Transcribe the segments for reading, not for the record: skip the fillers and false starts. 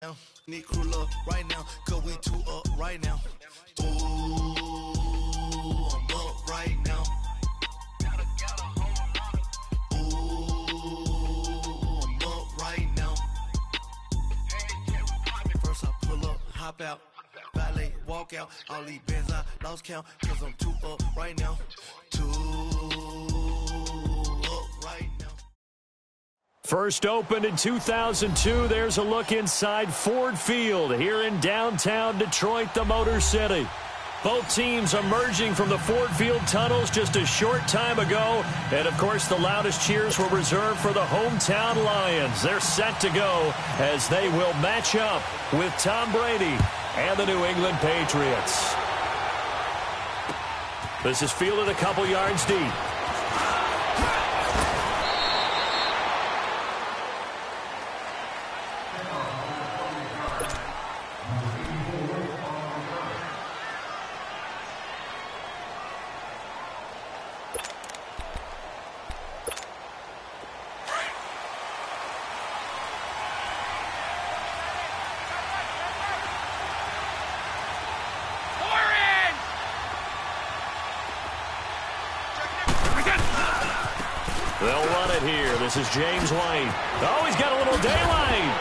now. Need crew up right now, cause we two up right now. Ooh, I'm up right now. Ooh, I'm up right now. First I pull up, hop out, valet, walk out. All these bands I lost count, cause I'm two up right now. Two up right now. First opened in 2002, there's a look inside Ford Field here in downtown Detroit, the Motor City. Both teams emerging from the Ford Field tunnels just a short time ago. And, of course, the loudest cheers were reserved for the hometown Lions. They're set to go as they will match up with Tom Brady and the New England Patriots. This is fielded a couple yards deep. They'll run it here. This is James White. Oh, he's got a little daylight.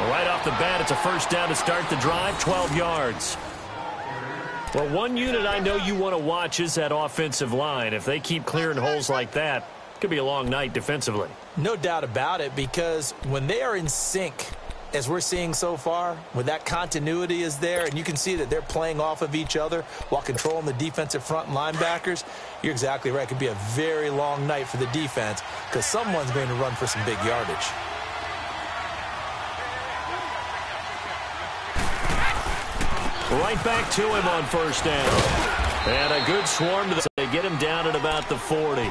Right off the bat, it's a first down to start the drive, 12 yards. Well, one unit I know you want to watch is that offensive line. If they keep clearing holes like that, it could be a long night defensively. No doubt about it, because when they are in sync, as we're seeing so far, when that continuity is there and you can see that they're playing off of each other while controlling the defensive front and linebackers, you're exactly right. It could be a very long night for the defense because someone's going to run for some big yardage. Right back to him on first down. And a good swarm to they get him down at about the 40.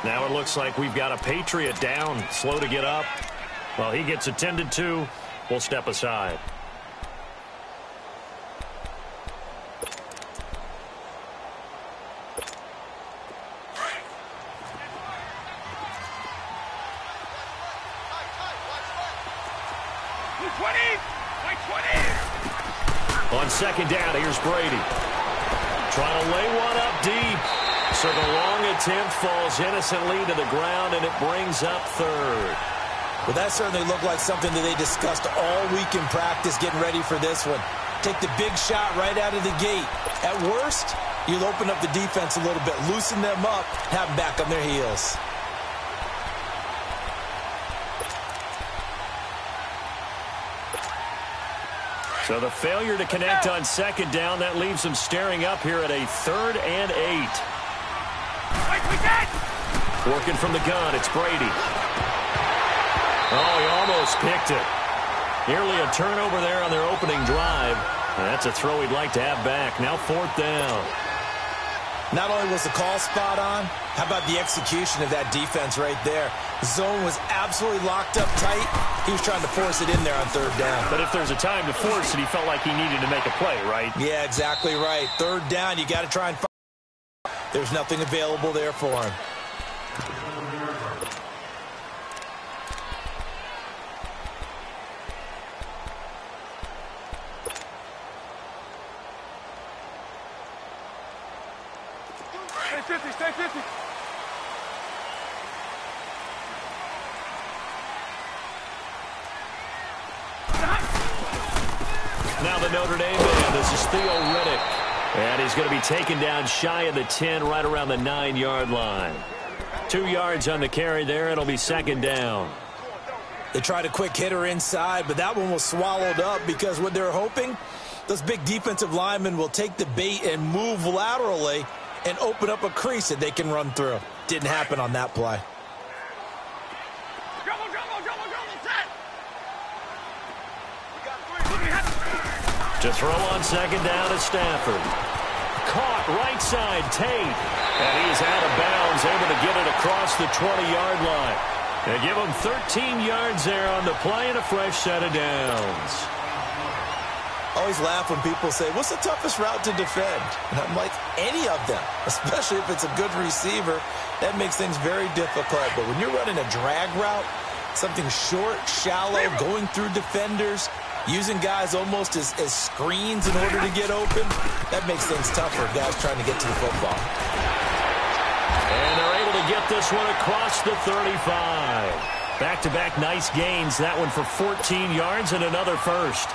Now it looks like we've got a Patriot down, slow to get up. Well, he gets attended to. We'll step aside. On second down, here's Brady. Trying to lay one up deep. So the long attempt falls innocently to the ground, and it brings up third. Well, that certainly looked like something that they discussed all week in practice getting ready for this one. Take the big shot right out of the gate. At worst, you'll open up the defense a little bit, loosen them up, have them back on their heels. So the failure to connect on second down, that leaves them staring up here at a 3rd and 8. Working from the gun, it's Brady. Oh, he almost picked it. Nearly a turnover there on their opening drive. That's a throw he'd like to have back. Now 4th down. Not only was the call spot on, how about the execution of that defense right there? Zone was absolutely locked up tight. He was trying to force it in there on 3rd down. But if there's a time to force it, he felt like he needed to make a play, right? Yeah, exactly right. 3rd down, you got to try and find. There's nothing available there for him. Stay 50. Now the Notre Dame man, this is Theo Riddick. And he's going to be taken down shy of the 10, right around the 9-yard line. 2 yards on the carry there. It'll be 2nd down. They tried a quick hitter inside, but that one was swallowed up because what they're hoping, those big defensive linemen will take the bait and move laterally and open up a crease that they can run through. Didn't happen on that play. To throw on second down is Stafford. Caught right side, Tate. And he's out of bounds, able to get it across the 20-yard line. They give him 13 yards there on the play and a fresh set of downs. I always laugh when people say, what's the toughest route to defend? And I'm like, any of them, especially if it's a good receiver. That makes things very difficult. But when you're running a drag route, Something short, shallow, going through defenders, using guys almost as screens in order to get open. That makes things tougher, guys trying to get to the football. And they're able to get this one across the 35. Back-to-back nice gains. That one for 14 yards and another first.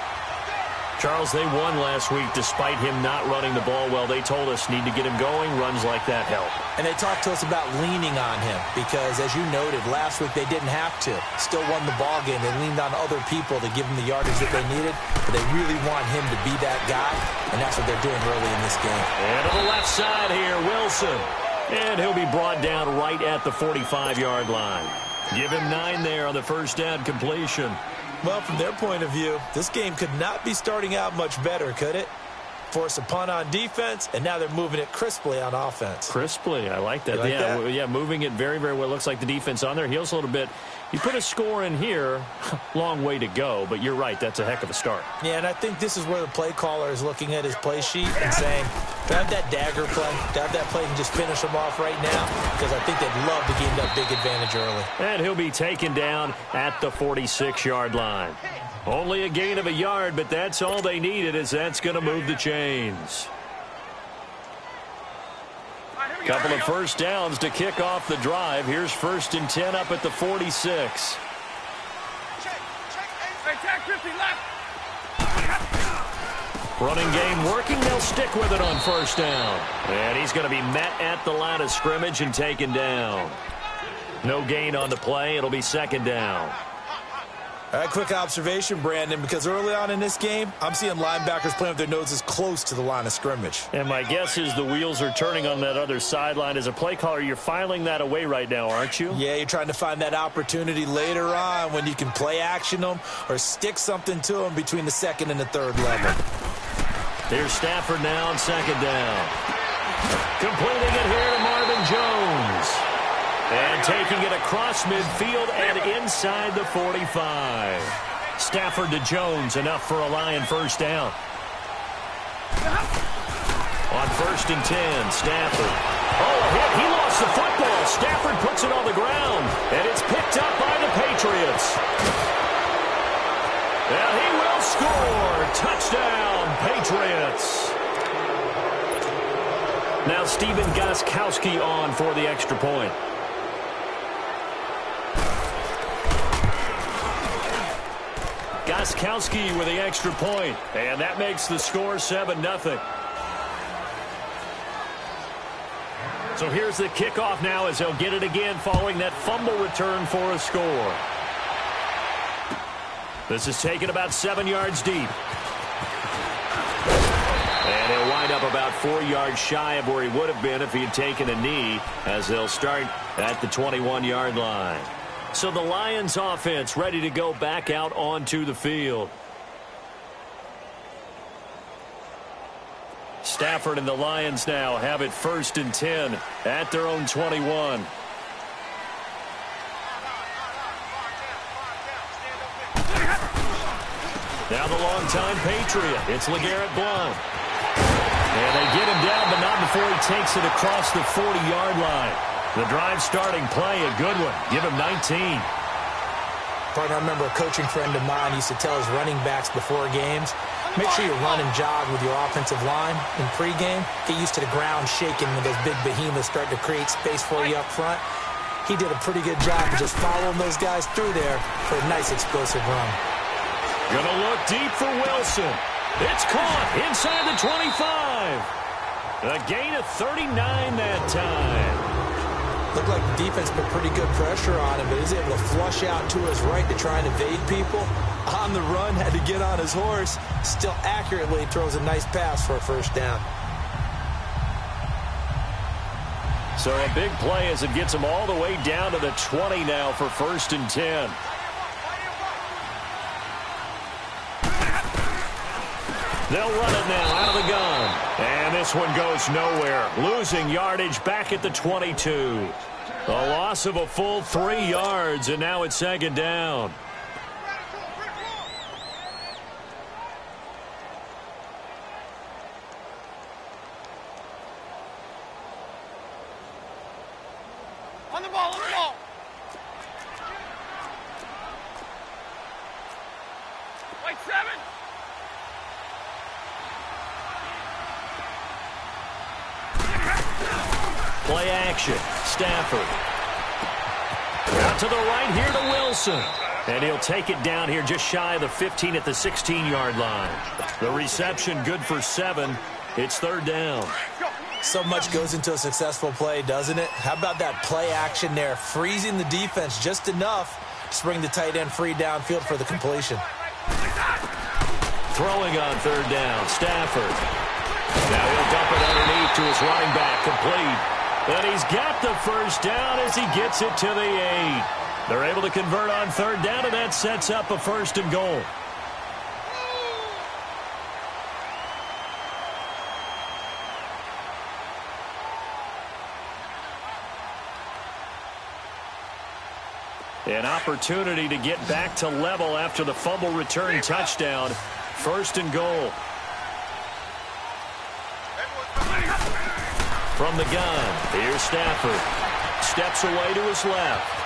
Charles, they won last week despite him not running the ball well. They told us need to get him going. Runs like that help. And they talked to us about leaning on him because, as you noted, last week they didn't have to. Still won the ball game. They leaned on other people to give them the yardage that they needed. But they really want him to be that guy, and that's what they're doing early in this game. And to the left side here, Wilson. And he'll be brought down right at the 45-yard line. Give him 9 there on the first down completion. Well, from their point of view, this game could not be starting out much better, could it? Force a punt on defense, and now they're moving it crisply on offense. Crisply, I like that. You like that? Yeah, moving it very, very well. Looks like the defense on their heels a little bit. You put a score in here, long way to go, but you're right, that's a heck of a start. Yeah, and I think this is where the play caller is looking at his play sheet and saying, to have that dagger play, to have that play and just finish them off right now, because I think they'd love to gain that big advantage early. And he'll be taken down at the 46-yard line. Only a gain of a yard, but that's all they needed, as that's going to move the chains. Couple of first downs to kick off the drive. Here's 1st and 10 up at the 46. Running game working. They'll stick with it on first down. And he's going to be met at the line of scrimmage and taken down. No gain on the play. It'll be 2nd down. All right, quick observation, Brandon, because early on in this game, I'm seeing linebackers playing with their noses close to the line of scrimmage. And my guess is the wheels are turning on that other sideline. As a play caller, you're filing that away right now, aren't you? Yeah, you're trying to find that opportunity later on when you can play action them or stick something to them between the 2nd and the 3rd level. Here's Stafford now on 2nd down. Completing it here to Marvin Jones. And taking it across midfield and inside the 45. Stafford to Jones, enough for a Lion first down. On 1st and 10, Stafford. Oh, a hit. He lost the football. Stafford puts it on the ground. And it's picked up by the Patriots. And he will score. Touchdown, Patriots. Now Stephen Gostkowski on for the extra point. Gostkowski with the extra point, and that makes the score 7-0. So here's the kickoff now as they'll get it again following that fumble return for a score. This is taken about 7 yards deep. And he'll wind up about 4 yards shy of where he would have been if he had taken a knee, as they'll start at the 21-yard line. So the Lions offense ready to go back out onto the field. Stafford and the Lions now have it 1st and 10 at their own 21. Now the longtime Patriot. It's LeGarrette Blount. And they get him down, but not before he takes it across the 40-yard line. The drive starting play, a good one. Give him 19. Partner, I remember a coaching friend of mine used to tell his running backs before games, make sure you run and jog with your offensive line in pregame. Get used to the ground shaking when those big behemoths start to create space for you up front. He did a pretty good job of just following those guys through there for a nice explosive run. Gonna look deep for Wilson. It's caught inside the 25. A gain of 39 that time. Looked like the defense put pretty good pressure on him, but he was able to flush out to his right to try and evade people. On the run, had to get on his horse. Still accurately throws a nice pass for a first down. So a big play as it gets him all the way down to the 20 now for 1st and 10. They'll run it now out of the gun. And this one goes nowhere. Losing yardage back at the 22. A loss of a full 3 yards, and now it's 2nd down. On the ball, on the ball. Play action. Stafford. Out to the right here to Wilson. And he'll take it down here just shy of the 15 at the 16-yard line. The reception good for 7. It's third down. So much goes into a successful play, doesn't it? How about that play action there? Freezing the defense just enough to bring the tight end free downfield for the completion. Throwing on third down. Stafford. Now he'll dump it underneath to his running back. Complete. And he's got the first down as he gets it to the 8. They're able to convert on third down, and that sets up a 1st and goal. An opportunity to get back to level after the fumble return touchdown. 1st and goal. From the gun, here's Stafford. Steps away to his left.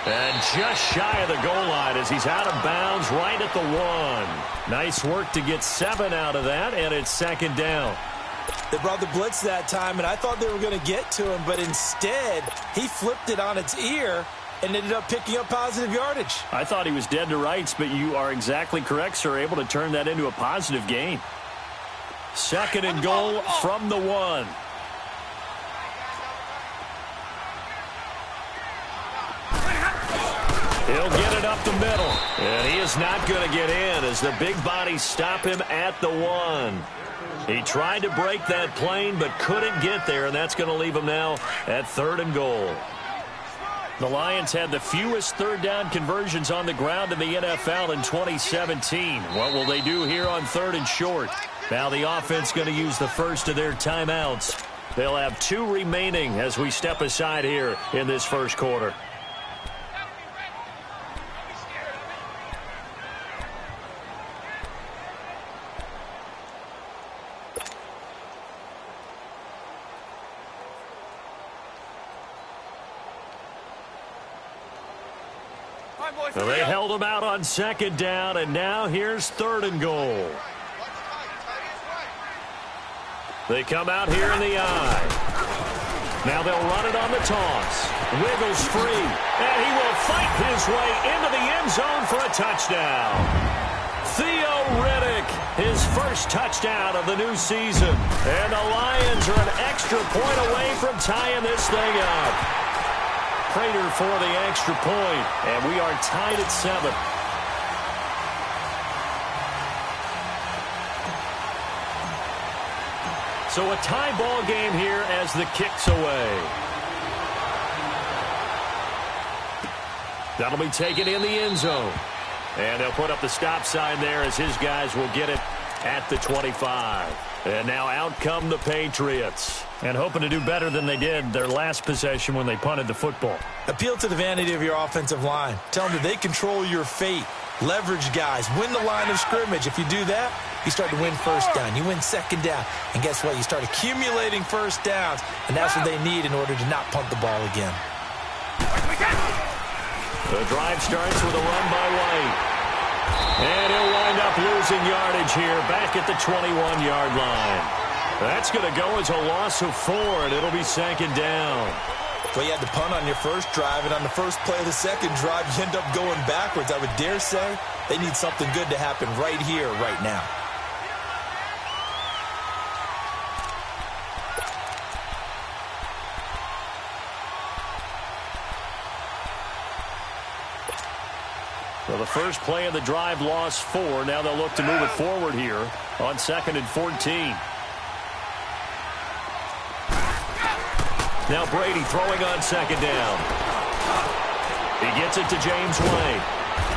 And just shy of the goal line as he's out of bounds right at the 1. Nice work to get 7 out of that, and it's 2nd down. They brought the blitz that time, and I thought they were going to get to him, but instead, he flipped it on its ear and ended up picking up positive yardage. I thought he was dead to rights, but you are exactly correct, sir. Able to turn that into a positive gain. 2nd and goal from the 1. He'll get it up the middle. And he is not going to get in as the big bodies stop him at the 1. He tried to break that plane but couldn't get there, and that's going to leave him now at 3rd and goal. The Lions had the fewest third down conversions on the ground in the NFL in 2017. What will they do here on 3rd and short? Now the offense going to use the first of their timeouts. They'll have 2 remaining as we step aside here in this first quarter. Well, they held him out on 2nd down, and now here's 3rd and goal. They come out here in the eye. Now they'll run it on the toss. Wiggles free, and he will fight his way into the end zone for a touchdown. Theo Riddick, his first touchdown of the new season. And the Lions are an extra point away from tying this thing up. Prater for the extra point, and we are tied at 7. So a tie ball game here as the kick's away. That'll be taken in the end zone. And they'll put up the stop sign there as his guys will get it at the 25. And now out come the Patriots. And hoping to do better than they did their last possession when they punted the football. Appeal to the vanity of your offensive line. Tell them that they control your fate. Leverage guys. Win the line of scrimmage. If you do that, you start to win first down. You win 2nd down. And guess what? You start accumulating first downs. And that's what they need in order to not punt the ball again. The drive starts with a run by White. And he'll wind up losing yardage here back at the 21-yard line. That's going to go as a loss of 4, and it'll be 2nd down. Well, you had to punt on your first drive, and on the first play of the second drive, you end up going backwards. I would dare say they need something good to happen right here, right now. Well, the first play of the drive lost 4. Now they'll look to move it forward here on 2nd and 14. Now Brady throwing on 2nd down. He gets it to James White.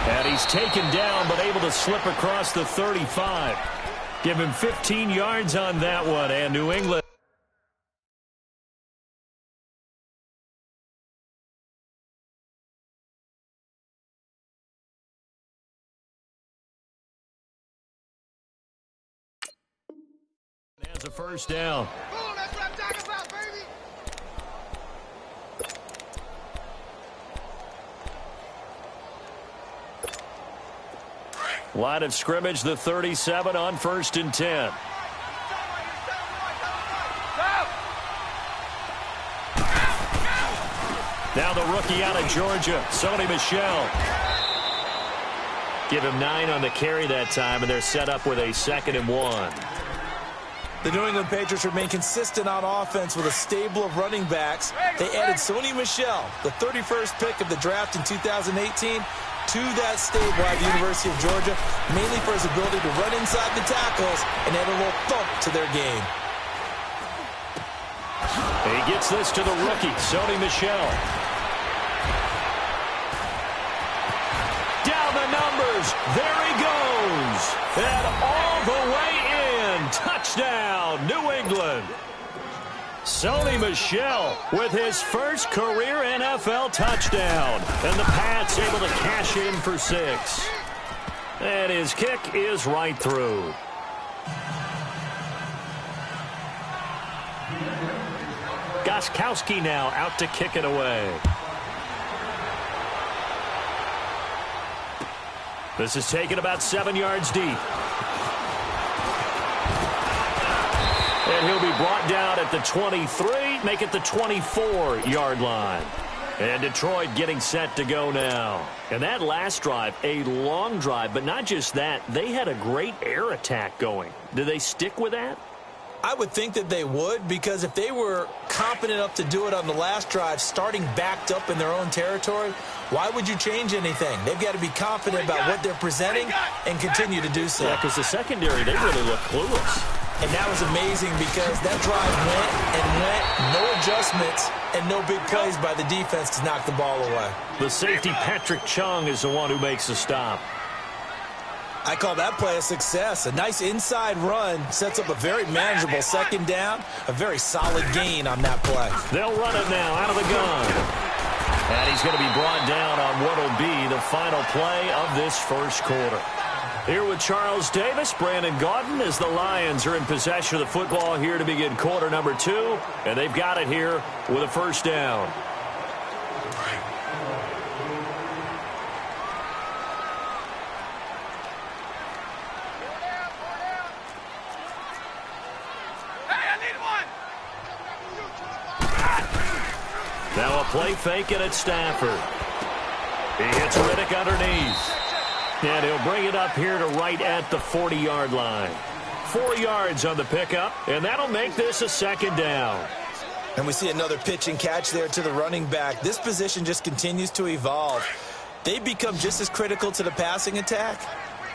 And he's taken down but able to slip across the 35. Give him 15 yards on that one, and New England has a first down. That's what I'm talking about, baby. Line of scrimmage, the 37 on 1st and 10. Now the rookie out of Georgia, Sony Michel. Give him 9 on the carry that time, and they're set up with a 2nd and 1. The New England Patriots remain consistent on offense with a stable of running backs. They added Sony Michel, the 31st pick of the draft in 2018, to that stable at the University of Georgia, mainly for his ability to run inside the tackles and add a little thump to their game. He gets this to the rookie, Sony Michel. Down the numbers. There he goes. And all the way in. Touchdown, New England. Sony Michel with his first career NFL touchdown. And the Pats able to cash in for 6. And his kick is right through. Gostkowski now out to kick it away. This is taken about 7 yards deep. And he'll be brought down at the 23, make it the 24-yard line. And Detroit getting set to go now. And that last drive, a long drive, but not just that, they had a great air attack going. Do they stick with that? I would think that they would, because if they were confident enough to do it on the last drive, starting backed up in their own territory, why would you change anything? They've got to be confident about what they're presenting and continue to do so. Yeah, because the secondary, they really look clueless. And that was amazing because that drive went and went, no adjustments, and no big plays by the defense to knock the ball away. The safety, Patrick Chung, is the one who makes the stop. I call that play a success. A nice inside run sets up a very manageable 2nd down, a very solid gain on that play. They'll run it now out of the gun. And he's going to be brought down on what will be the final play of this first quarter. Here with Charles Davis, Brandon Gaudin, as the Lions are in possession of the football here to begin quarter number 2. And they've got it here with a 1st down. Now a play fake it at Stafford. He hits Riddick underneath. And he'll bring it up here to right at the 40-yard line. 4 yards on the pickup, and that'll make this a 2nd down. And we see another pitch and catch there to the running back. This position just continues to evolve. They've become just as critical to the passing attack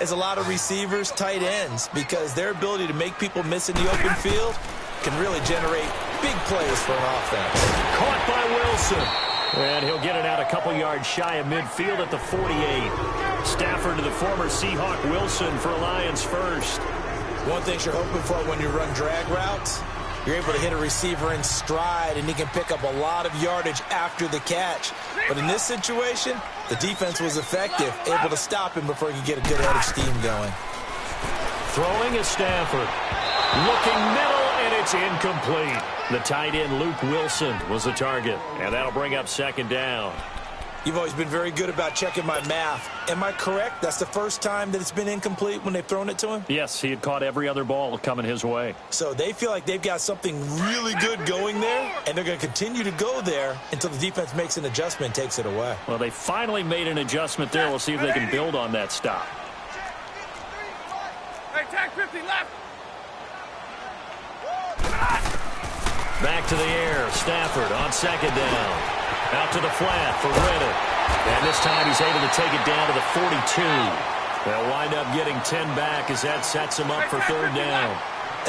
as a lot of receivers, tight ends, because their ability to make people miss in the open field can really generate big plays for an offense. Caught by Wilson. And he'll get it out a couple yards shy of midfield at the 48. Stafford to the former Seahawk Wilson for Lions first. One thing you're hoping for when you run drag routes, you're able to hit a receiver in stride, and he can pick up a lot of yardage after the catch. But in this situation, the defense was effective, able to stop him before he could get a good head of steam going. Throwing is Stafford. Looking middle, and it's incomplete. The tight end, Luke Wilson, was the target. And that'll bring up 2nd down. You've always been very good about checking my math. Am I correct? That's the first time that it's been incomplete when they've thrown it to him? Yes, he had caught every other ball coming his way. So they feel like they've got something really good going there, and they're going to continue to go there until the defense makes an adjustment and takes it away. Well, they finally made an adjustment there. We'll see if they can build on that stop. Hey, tag 50 left. Back to the air. Stafford on 2nd down. Out to the flat for Riddick. And this time he's able to take it down to the 42. They'll wind up getting 10 back as that sets him up for 3rd down.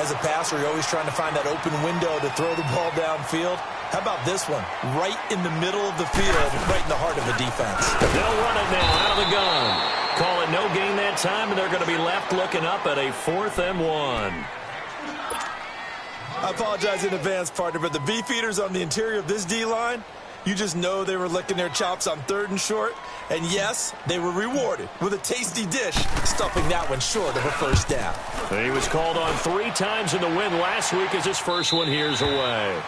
As a passer, you're always trying to find that open window to throw the ball downfield. How about this one? Right in the middle of the field, right in the heart of the defense. They'll run it now out of the gun. Call it no gain that time, and they're going to be left looking up at a 4th and 1. I apologize in advance, partner, but the beefeaters on the interior of this D-line, you just know they were licking their chops on 3rd and short. And yes, they were rewarded with a tasty dish, stuffing that one short of a 1st down. He was called on 3 times in the win last week as his first one here's away.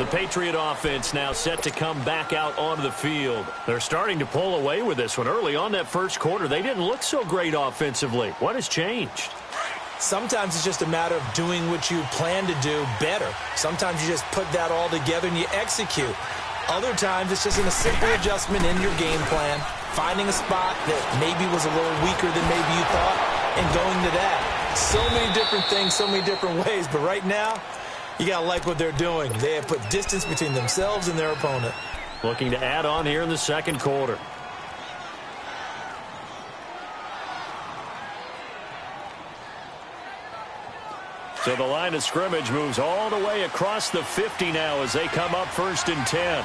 The Patriot offense now set to come back out onto the field. They're starting to pull away with this one. Early on that first quarter, they didn't look so great offensively. What has changed? Sometimes it's just a matter of doing what you plan to do better. Sometimes you just put that all together and you execute. Other times it's just a simple adjustment in your game plan, finding a spot that maybe was a little weaker than maybe you thought, and going to that. So many different things, so many different ways, but right now, you got to like what they're doing. They have put distance between themselves and their opponent. Looking to add on here in the second quarter. So the line of scrimmage moves all the way across the 50 now as they come up 1st and 10.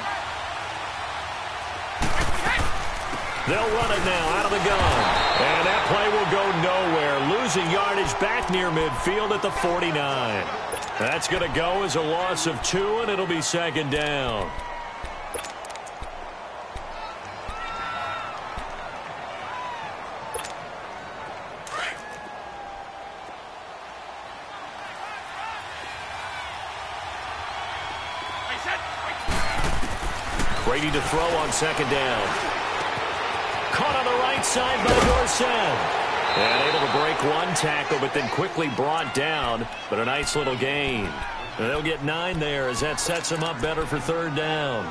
They'll run it now out of the gun. And that play will go nowhere. Losing yardage back near midfield at the 49. That's going to go as a loss of 2, and it'll be 2nd down. Brady to throw on 2nd down. Caught on the right side by Dorsett. And able to break one tackle, but then quickly brought down. But a nice little gain. And they'll get 9 there as that sets them up better for 3rd down.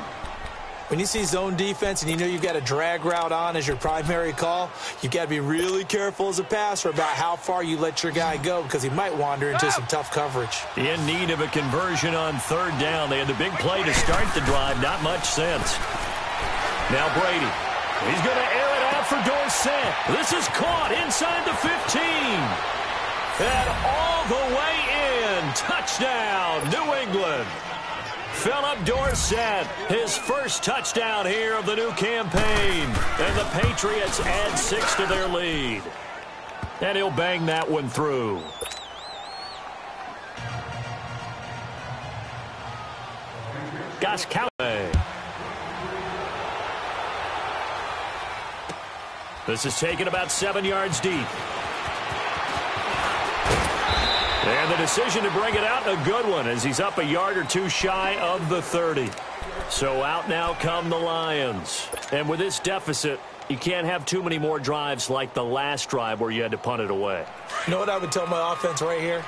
When you see zone defense and you know you've got a drag route on as your primary call, you've got to be really careful as a passer about how far you let your guy go because he might wander into some tough coverage. In need of a conversion on 3rd down. They had the big play to start the drive. Not much sense. Now Brady. He's going to air it out for Dorsett. This is caught inside the 15. And all the way in. Touchdown, New England. Philip Dorsett, his first touchdown here of the new campaign. And the Patriots add 6 to their lead. And he'll bang that one through. Goskoway. This is taken about 7 yards deep. And the decision to bring it out, a good one, as he's up a yard or 2 shy of the 30. So out now come the Lions. And with this deficit, you can't have too many more drives like the last drive where you had to punt it away. You know what I would tell my offense right here?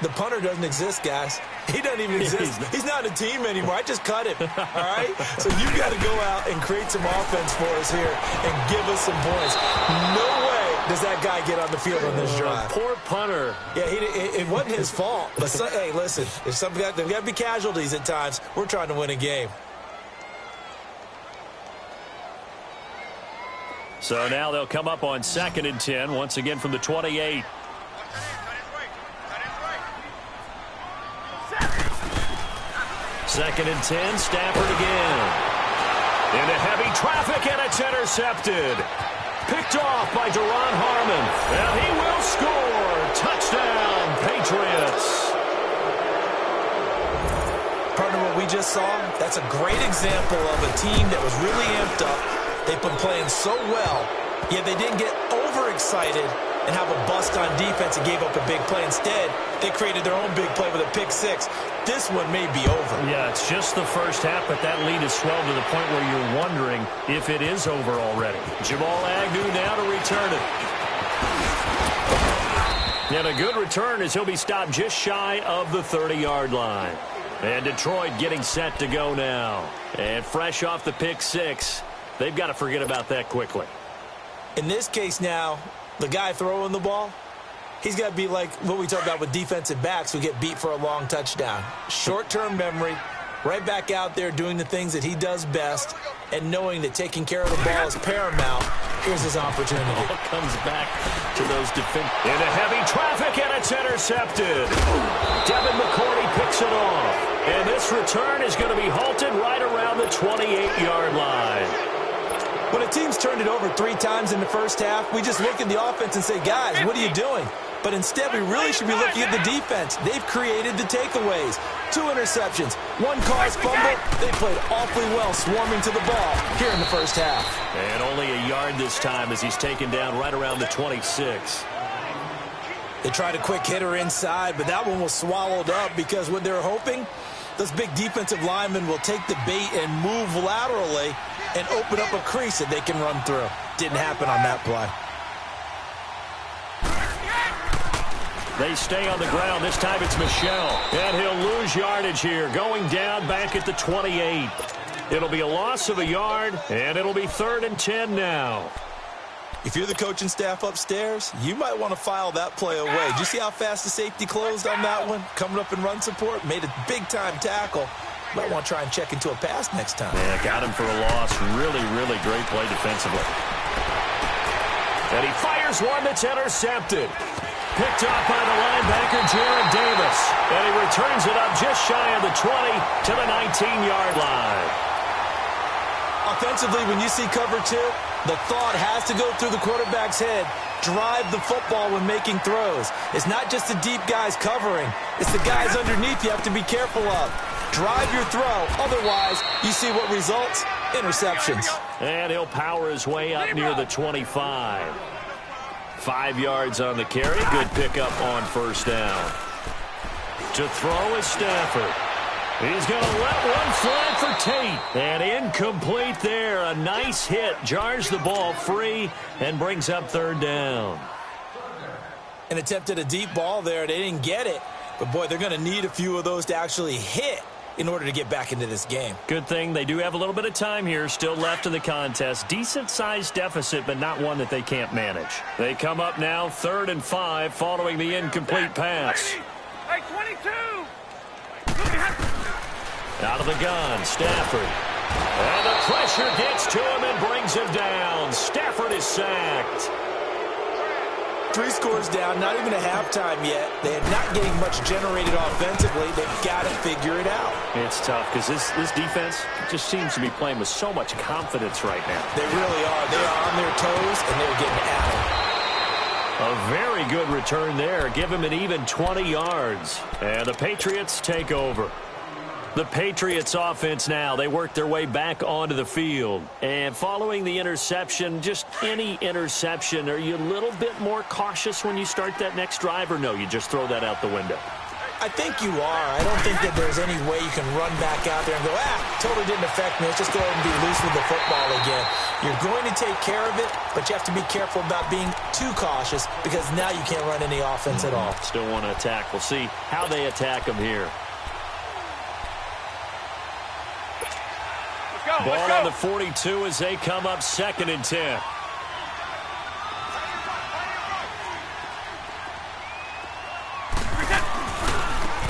The punter doesn't exist, guys. He doesn't even exist. He's not a team anymore. I just cut him, all right? So you've got to go out and create some offense for us here and give us some points. No way does that guy get on the field on this drive. Poor punter. Yeah, it wasn't his fault. But, hey, listen, there's got to be casualties at times. We're trying to win a game. So now they'll come up on 2nd and 10, once again from the 28. Second and 10, Stafford again. Into heavy traffic, and it's intercepted. Picked off by Duron Harmon. And he will score. Touchdown, Patriots. Partner, what we just saw, that's a great example of a team that was really amped up. They've been playing so well, yet they didn't get overexcited and have a bust on defense and gave up a big play. Instead, they created their own big play with a pick 6. This one may be over. Yeah, it's just the first half, but that lead has swelled to the point where you're wondering if it is over already. Jamal Agnew now to return it. And a good return as he'll be stopped just shy of the 30-yard line. And Detroit getting set to go now. And fresh off the pick 6, they've got to forget about that quickly. In this case now, the guy throwing the ball, he's got to be like what we talked about with defensive backs who get beat for a long touchdown. Short-term memory, right back out there doing the things that he does best, and knowing that taking care of the ball is paramount. Here's his opportunity. Ball comes back to those defenders. Into heavy traffic, and it's intercepted. Devin McCourty picks it off. And this return is going to be halted right around the 28-yard line. When a team's turned it over 3 times in the first half, we just look at the offense and say, guys, what are you doing? But instead, we really should be looking at the defense. They've created the takeaways. 2 interceptions, 1 caused fumble. They played awfully well swarming to the ball here in the first half. And only a yard this time as he's taken down right around the 26. They tried a quick hitter inside, but that one was swallowed up because what they're hoping those big defensive linemen will take the bait and move laterally and open up a crease that they can run through. Didn't happen on that play. They stay on the ground. This time it's Michel. And he'll lose yardage here, going down back at the 28. It'll be a loss of a yard, and it'll be 3rd and 10 now. If you're the coaching staff upstairs, you might want to file that play away. Did you see how fast the safety closed on that one? Coming up in run support, made a big-time tackle. Might want to try and check into a pass next time. Yeah, got him for a loss. Really, really great play defensively. And he fires one that's intercepted. Picked off by the linebacker, Jared Davis. And he returns it up just shy of the 20 to the 19-yard line. Offensively, when you see cover 2, the thought has to go through the quarterback's head. Drive the football when making throws. It's not just the deep guys covering. It's the guys underneath you have to be careful of. Drive your throw. Otherwise, you see what results? Interceptions. And he'll power his way up near the 25. 5 yards on the carry. Good pickup on first down. To throw is Stafford. He's going to let one fly for Tate. And incomplete there. A nice hit. Jars the ball free and brings up 3rd down. An attempt at a deep ball there. They didn't get it. But, boy, they're going to need a few of those to actually hit in order to get back into this game. Good thing they do have a little bit of time here still left in the contest. Decent-sized deficit, but not one that they can't manage. They come up now 3rd and 5 following the incomplete pass. Hey, 22! Out of the gun, Stafford. And the pressure gets to him and brings him down. Stafford is sacked. 3 scores down, not even a halftime yet. They're not getting much generated offensively. They've got to figure it out. It's tough because this defense just seems to be playing with so much confidence right now. They really are. They are on their toes, and they're getting at it. A very good return there. Give him an even 20 yards. And the Patriots take over. The Patriots offense now, they work their way back onto the field. And following the interception, just any interception, are you a little bit more cautious when you start that next drive, or no, you just throw that out the window? I think you are. I don't think that there's any way you can run back out there and go, totally didn't affect me. Let's just go ahead and be loose with the football again. You're going to take care of it, but you have to be careful about being too cautious because now you can't run any offense at all. Still want to attack. We'll see how they attack them here. Ball on the 42 as they come up 2nd and 10.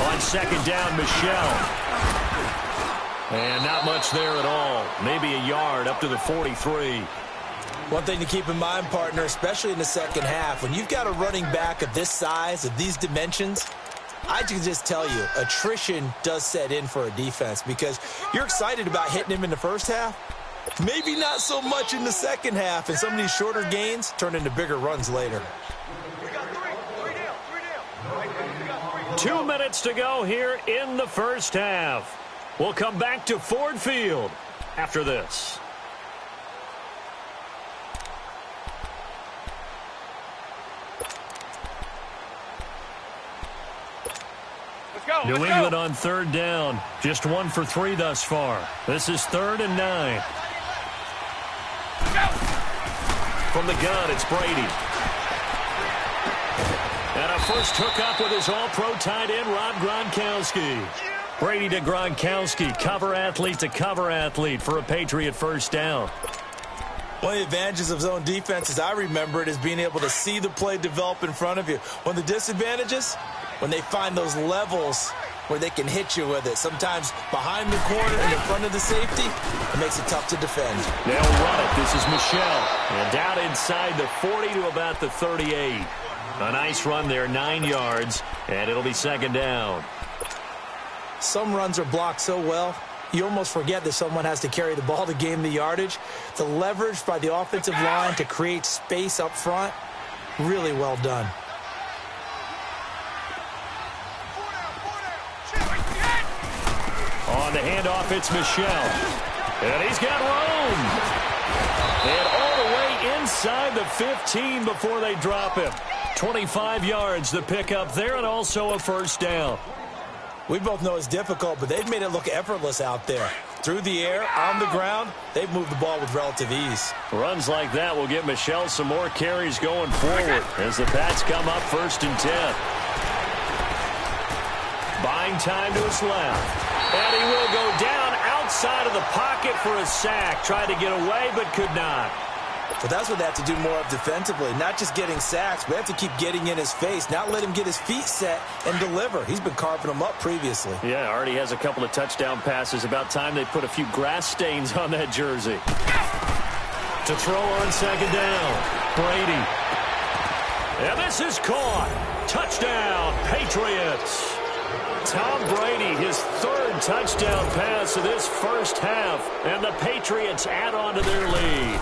On 2nd down, Michel. And not much there at all. Maybe a yard up to the 43. One thing to keep in mind, partner, especially in the second half, when you've got a running back of this size, of these dimensions, I can just tell you, attrition does set in for a defense because you're excited about hitting him in the first half. Maybe not so much in the second half, and some of these shorter gains turn into bigger runs later. 2 minutes to go here in the first half. We'll come back to Ford Field after this. New England on 3rd down. Just 1 for 3 thus far. This is 3rd and 9. From the gun, it's Brady. And a first hookup with his all-pro tight end, Rob Gronkowski. Brady to Gronkowski, cover athlete to cover athlete for a Patriot first down. One of the advantages of zone defense, as I remember it, is being able to see the play develop in front of you. One of the disadvantages, when they find those levels where they can hit you with it. Sometimes behind the corner and in front of the safety, it makes it tough to defend. They'll run it. This is Michel. And down inside the 40 to about the 38. A nice run there, 9 yards, and it'll be 2nd down. Some runs are blocked so well, you almost forget that someone has to carry the ball to gain the yardage. The leverage by the offensive line to create space up front, really well done. On the handoff, it's Michel. And he's got room. And all the way inside the 15 before they drop him. 25 yards, the pickup there, and also a first down. We both know it's difficult, but they've made it look effortless out there. Through the air, on the ground, they've moved the ball with relative ease. Runs like that will give Michelle some more carries going forward as the Pats come up 1st and 10. Buying time to his left. And he will go down outside of the pocket for a sack. Tried to get away, but could not. But that's what they have to do more of defensively. Not just getting sacks, but they have to keep getting in his face. Not let him get his feet set and deliver. He's been carving them up previously. Yeah, already has a couple of touchdown passes. About time they put a few grass stains on that jersey. To throw on 2nd down. Brady. And this is caught. Touchdown, Patriots. Tom Brady, his 3rd touchdown pass of this first half. And the Patriots add on to their lead.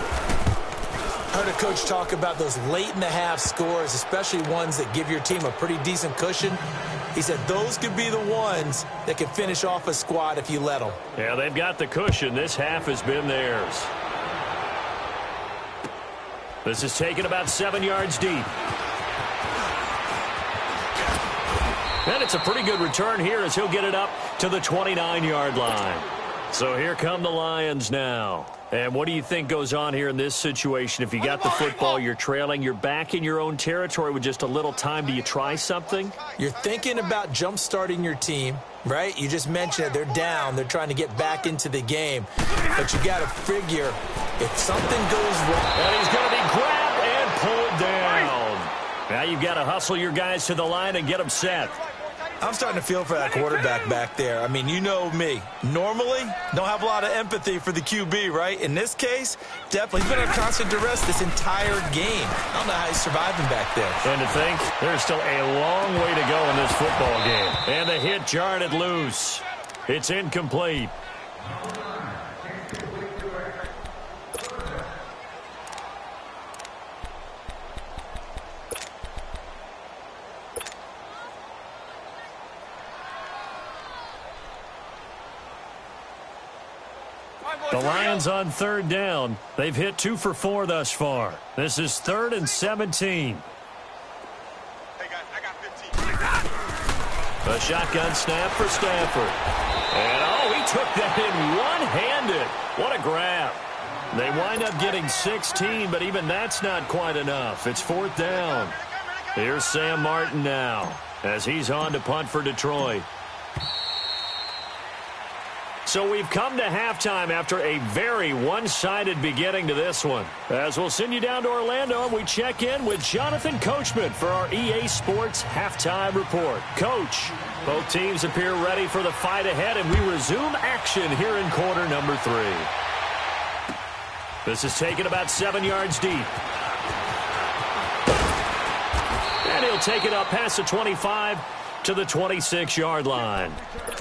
I heard a coach talk about those late-in-the-half scores, especially ones that give your team a pretty decent cushion. He said those could be the ones that can finish off a squad if you let them. Yeah, they've got the cushion. This half has been theirs. This is taken about 7 yards deep. And it's a pretty good return here as he'll get it up to the 29-yard line. So here come the Lions now. And what do you think goes on here in this situation? If you got the football, you're trailing, you're back in your own territory with just a little time. Do you try something? You're thinking about jump-starting your team, right? You just mentioned it. They're down. They're trying to get back into the game. But you got to figure if something goes wrong. And he's going to be grabbed and pulled down. Now you've got to hustle your guys to the line and get them set. I'm starting to feel for that quarterback back there. I mean, you know me. Normally, don't have a lot of empathy for the QB, right? In this case, definitely. He's been under constant duress this entire game. I don't know how he's surviving back there. And to think, there's still a long way to go in this football game. And the hit jarred it loose. It's incomplete. The Lions on 3rd down. They've hit 2 for 4 thus far. This is 3rd and 17. Hey guys, I got 15. A shotgun snap for Stafford. And, he took that in one-handed. What a grab. They wind up getting 16, but even that's not quite enough. It's 4th down. Here's Sam Martin now as he's on to punt for Detroit. So we've come to halftime after a very one-sided beginning to this one. As we'll send you down to Orlando, and we check in with Jonathan Coachman for our EA Sports Halftime Report. Coach, both teams appear ready for the fight ahead, and we resume action here in quarter number 3. This is taken about 7 yards deep. And he'll take it up past the 25 to the 26-yard line.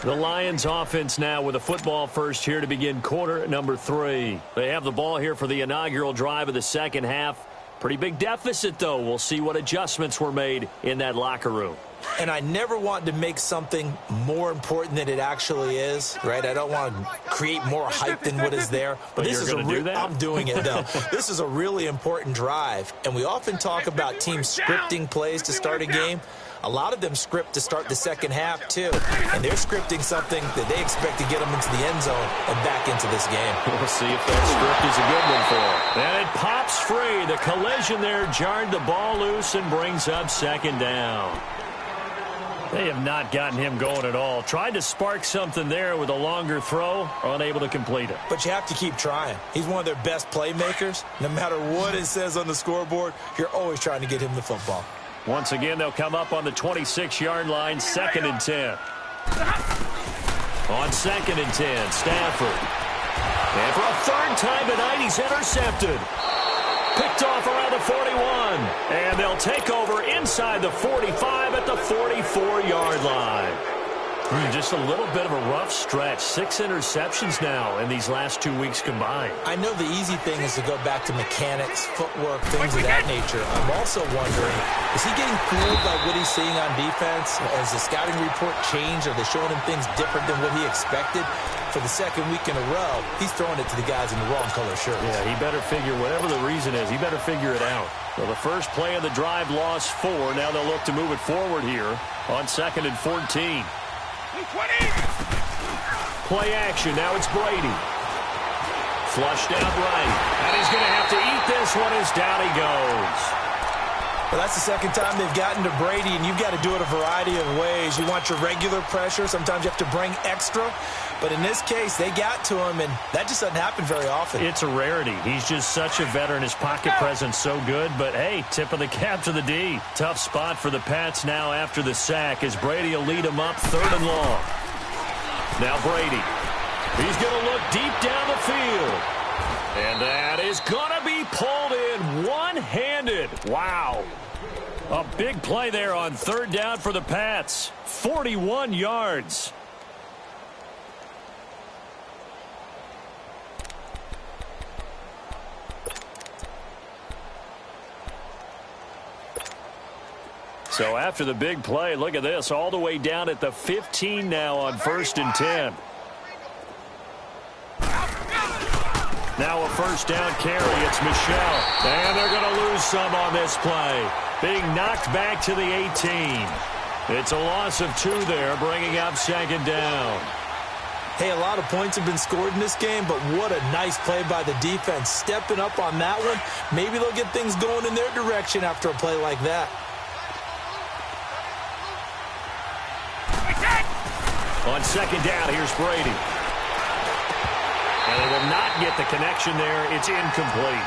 The Lions offense now with a football first here to begin quarter number 3. They have the ball here for the inaugural drive of the second half. Pretty big deficit, though. We'll see what adjustments were made in that locker room. And I never want to make something more important than it actually is, right? I don't want to create more hype than what is there. But this you're is do that? I'm doing it, though. This is a really important drive. And we often talk about teams scripting plays to start a game. A lot of them script to start the second half, too. And they're scripting something that they expect to get them into the end zone and back into this game. We'll see if that script is a good one for them. And it pops free. The collision there jarred the ball loose and brings up 2nd down. They have not gotten him going at all. Tried to spark something there with a longer throw, unable to complete it. But you have to keep trying. He's one of their best playmakers. No matter what it says on the scoreboard, you're always trying to get him the football. Once again, they'll come up on the 26-yard line, 2nd and 10. On 2nd and 10, Stafford. And for a 3rd time tonight, he's intercepted. Picked off around the 41. And they'll take over inside the 45 at the 44-yard line. Just a little bit of a rough stretch. 6 interceptions now in these last 2 weeks combined. I know the easy thing is to go back to mechanics, footwork, things of that nature. I'm also wondering, is he getting fooled by what he's seeing on defense? Has the scouting report changed? Are they showing him things different than what he expected? For the 2nd week in a row, he's throwing it to the guys in the wrong color shirts. Yeah, he better figure, whatever the reason is, he better figure it out. Well, the first play of the drive lost 4. Now they'll look to move it forward here on 2nd and 14. Play action. Now it's Brady. Flushed out right. And he's going to have to eat this one as down he goes. Well, that's the second time they've gotten to Brady, and you've got to do it a variety of ways. You want your regular pressure. Sometimes you have to bring extra. But in this case, they got to him, and that just doesn't happen very often. It's a rarity. He's just such a veteran. His pocket presence so good. But, hey, tip of the cap to the D. Tough spot for the Pats now after the sack as Brady will lead him up 3rd and long. Now Brady. He's going to look deep down the field. And that is going to be pulled in one-handed. Wow. A big play there on 3rd down for the Pats. 41 yards. So after the big play, look at this. All the way down at the 15 now on 1st and 10. Now a 1st down carry. It's Michel. And they're going to lose some on this play. Being knocked back to the 18. It's a loss of 2 there, bringing up 2nd down. Hey, a lot of points have been scored in this game, but what a nice play by the defense. Stepping up on that one. Maybe they'll get things going in their direction after a play like that. On 2nd down, here's Brady. And they will not get the connection there. It's incomplete.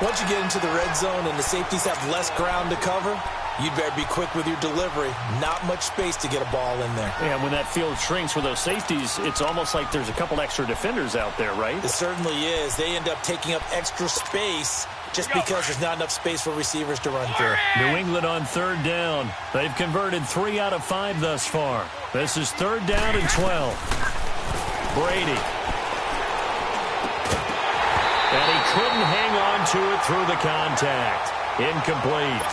Once you get into the red zone and the safeties have less ground to cover, you'd better be quick with your delivery. Not much space to get a ball in there. And when that field shrinks for those safeties, it's almost like there's a couple extra defenders out there, right? It certainly is. They end up taking up extra space just because there's not enough space for receivers to run through. New England on 3rd down. They've converted 3 out of 5 thus far. This is 3rd down and 12. Brady. And he couldn't hang on to it through the contact. Incomplete.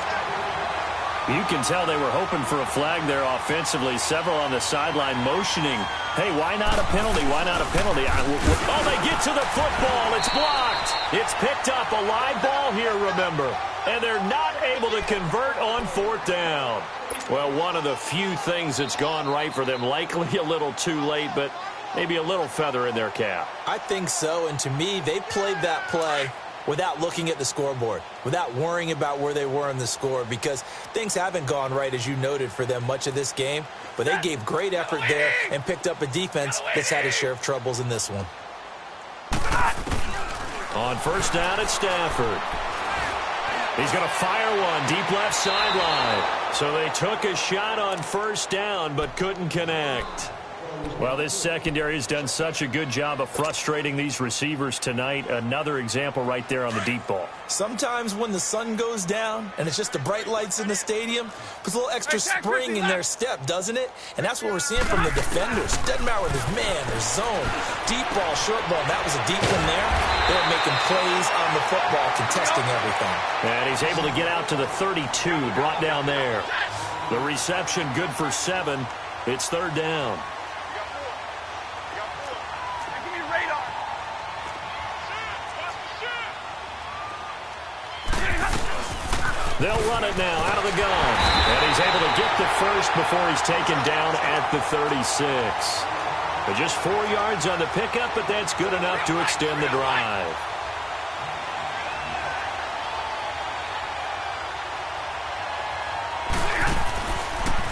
You can tell they were hoping for a flag there offensively. Several on the sideline motioning. Hey, why not a penalty? Why not a penalty? Oh, they get to the football. It's blocked. It's picked up. A live ball here, remember. And they're not able to convert on 4th down. Well, one of the few things that's gone right for them. Likely a little too late, but maybe a little feather in their cap. I think so, and to me, they played that play without looking at the scoreboard, without worrying about where they were in the score, because things haven't gone right, as you noted, for them much of this game. But they gave great effort there and picked up a defense that's had a share of troubles in this one. On 1st down, it's Stafford. He's going to fire one deep left sideline. So they took a shot on 1st down but couldn't connect. Well, this secondary has done such a good job of frustrating these receivers tonight. Another example right there on the deep ball. Sometimes when the sun goes down and it's just the bright lights in the stadium, puts a little extra spring in their step, doesn't it? And that's what we're seeing from the defenders. Doesn't matter whether it's man or zone. Deep ball, short ball. That was a deep one there. They're making plays on the football, contesting everything. And he's able to get out to the 32, brought down there. The reception good for 7. It's 3rd down. They'll run it now out of the gun. And he's able to get the first before he's taken down at the 36. But just 4 yards on the pickup, but that's good enough to extend the drive.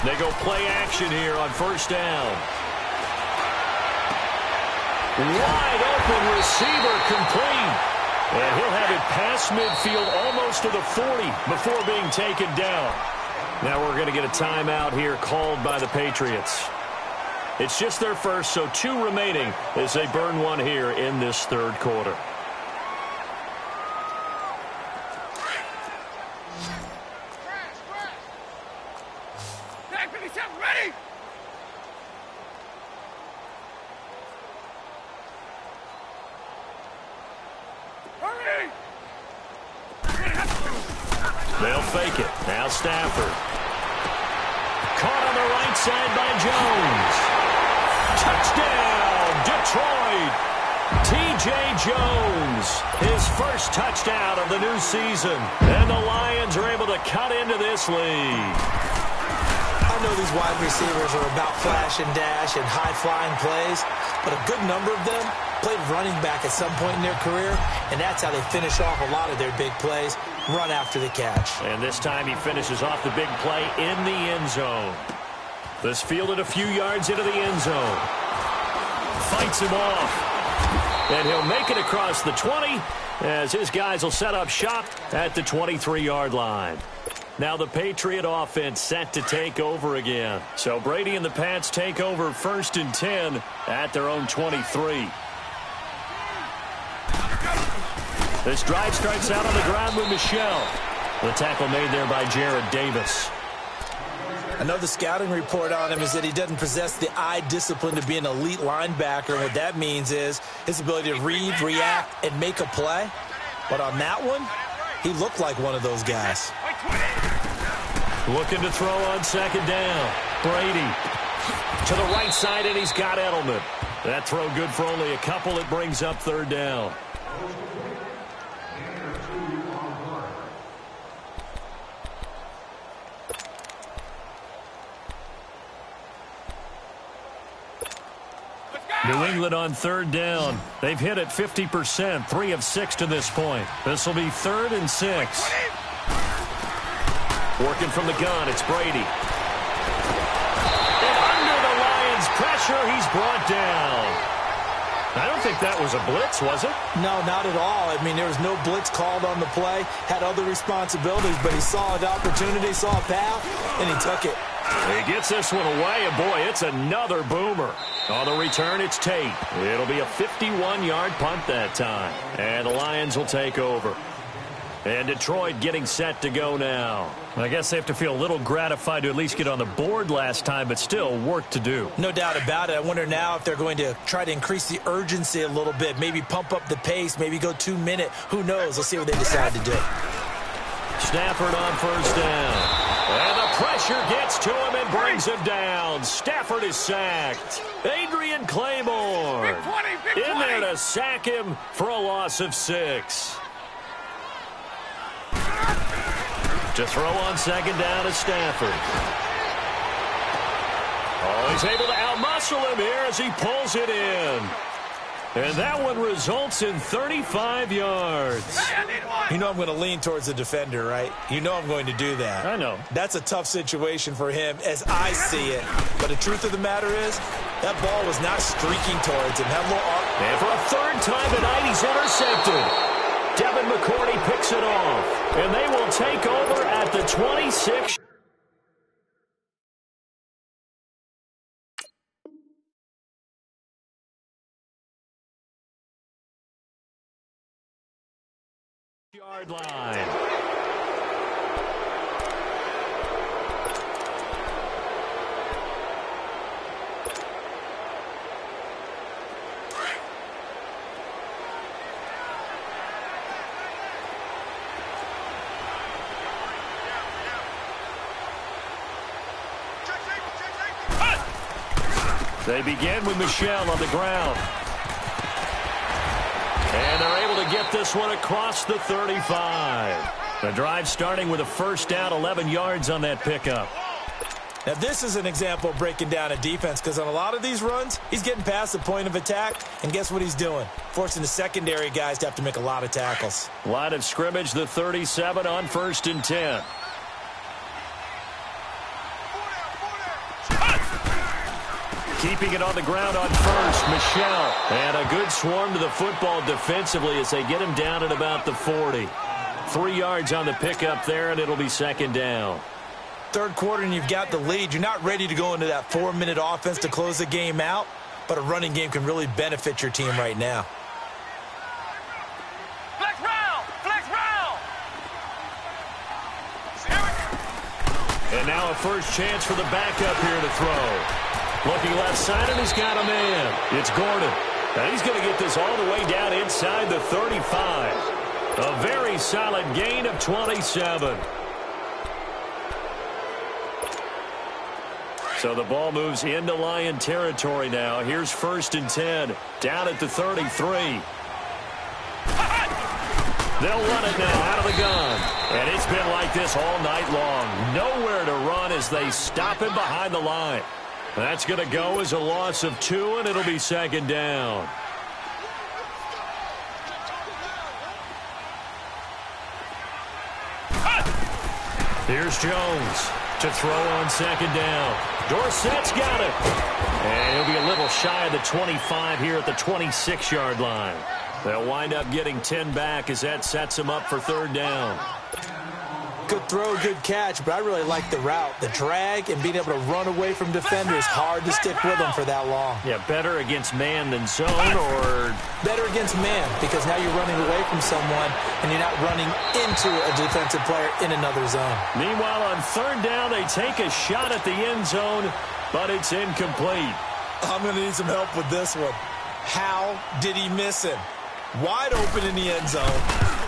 They go play action here on 1st down. Wide open receiver complete. And he'll have it past midfield almost to the 40 before being taken down. Now we're going to get a timeout here called by the Patriots. It's just their first, so 2 remaining as they burn one here in this 3rd quarter. They'll fake it. Now Stafford. Caught on the right side by Jones. Touchdown, Detroit. T.J. Jones, his first touchdown of the new season. And the Lions are able to cut into this lead. I know these wide receivers are about flash and dash and high-flying plays, but a good number of them played running back at some point in their career, and that's how they finish off a lot of their big plays, run after the catch. And this time he finishes off the big play in the end zone. This fielded a few yards into the end zone. Fights him off. And he'll make it across the 20 as his guys will set up shop at the 23-yard line. Now the Patriot offense set to take over again. So Brady and the Pats take over 1st and 10 at their own 23. This drive starts out on the ground with Michelle. The tackle made there by Jared Davis. I know the scouting report on him is that he doesn't possess the eye discipline to be an elite linebacker. What that means is his ability to read, react, and make a play. But on that one, he looked like one of those guys. Looking to throw on 2nd down. Brady to the right side, and he's got Edelman. That throw good for only a couple. It brings up 3rd down. New England on 3rd down. They've hit it 50%, 3 of 6 to this point. This will be 3rd and 6. Working from the gun, it's Brady. And under the Lions' pressure, he's brought down. I don't think that was a blitz, was it? No, not at all. I mean, there was no blitz called on the play. Had other responsibilities, but he saw an opportunity, saw a path, and he took it. He gets this one away, and boy, it's another boomer. On the return, it's Tate. It'll be a 51-yard punt that time. And the Lions will take over. And Detroit getting set to go now. I guess they have to feel a little gratified to at least get on the board last time, but still work to do. No doubt about it. I wonder now if they're going to try to increase the urgency a little bit, maybe pump up the pace, maybe go 2-minute. Who knows? Let's see what they decide to do. Stafford on 1st down. And the pressure gets to him and brings him down. Stafford is sacked. Adrian Claymore in there to sack him for a loss of 6. To throw on 2nd down is Stafford. Oh, he's able to outmuscle him here as he pulls it in. And that one results in 35 yards. You know I'm going to lean towards the defender, right? You know I'm going to do that. I know. That's a tough situation for him as I see it. But the truth of the matter is, that ball was not streaking towards him. That little arc. And for a 3rd time tonight, he's intercepted. Devin McCourty picks it off. And they will take over at the 26. Yard line. They begin with Michelle on the ground. And they're able to get this one across the 35. The drive starting with a 1st down, 11 yards on that pickup. Now, this is an example of breaking down a defense because on a lot of these runs, he's getting past the point of attack, and guess what he's doing? Forcing the secondary guys to have to make a lot of tackles. Line of scrimmage, the 37 on 1st and 10. Keeping it on the ground on 1st, Michelle. And a good swarm to the football defensively as they get him down at about the 40. 3 yards on the pickup there, and it'll be 2nd down. 3rd quarter, and you've got the lead. You're not ready to go into that 4-minute offense to close the game out, but a running game can really benefit your team right now. Flex round! Flex round! And now a first chance for the backup here to throw. Looking left side, and he's got a man. It's Gordon. And he's going to get this all the way down inside the 35. A very solid gain of 27. So the ball moves into Lion territory now. Here's 1st and 10. Down at the 33. They'll run it now out of the gun. And it's been like this all night long. Nowhere to run as they stop him behind the line. That's going to go as a loss of 2, and it'll be second down. Here's Jones to throw on second down. Dorsett's got it. And he'll be a little shy of the 25 here at the 26-yard line. They'll wind up getting 10 back as that sets them up for third down. Good throw, good catch, but I really like the route. The drag and being able to run away from defenders, hard to stick with them for that long. Yeah, better against man than zone, or? Better against man, because now you're running away from someone and you're not running into a defensive player in another zone. Meanwhile, on third down, they take a shot at the end zone, but it's incomplete. I'm going to need some help with this one. How did he miss him? Wide open in the end zone.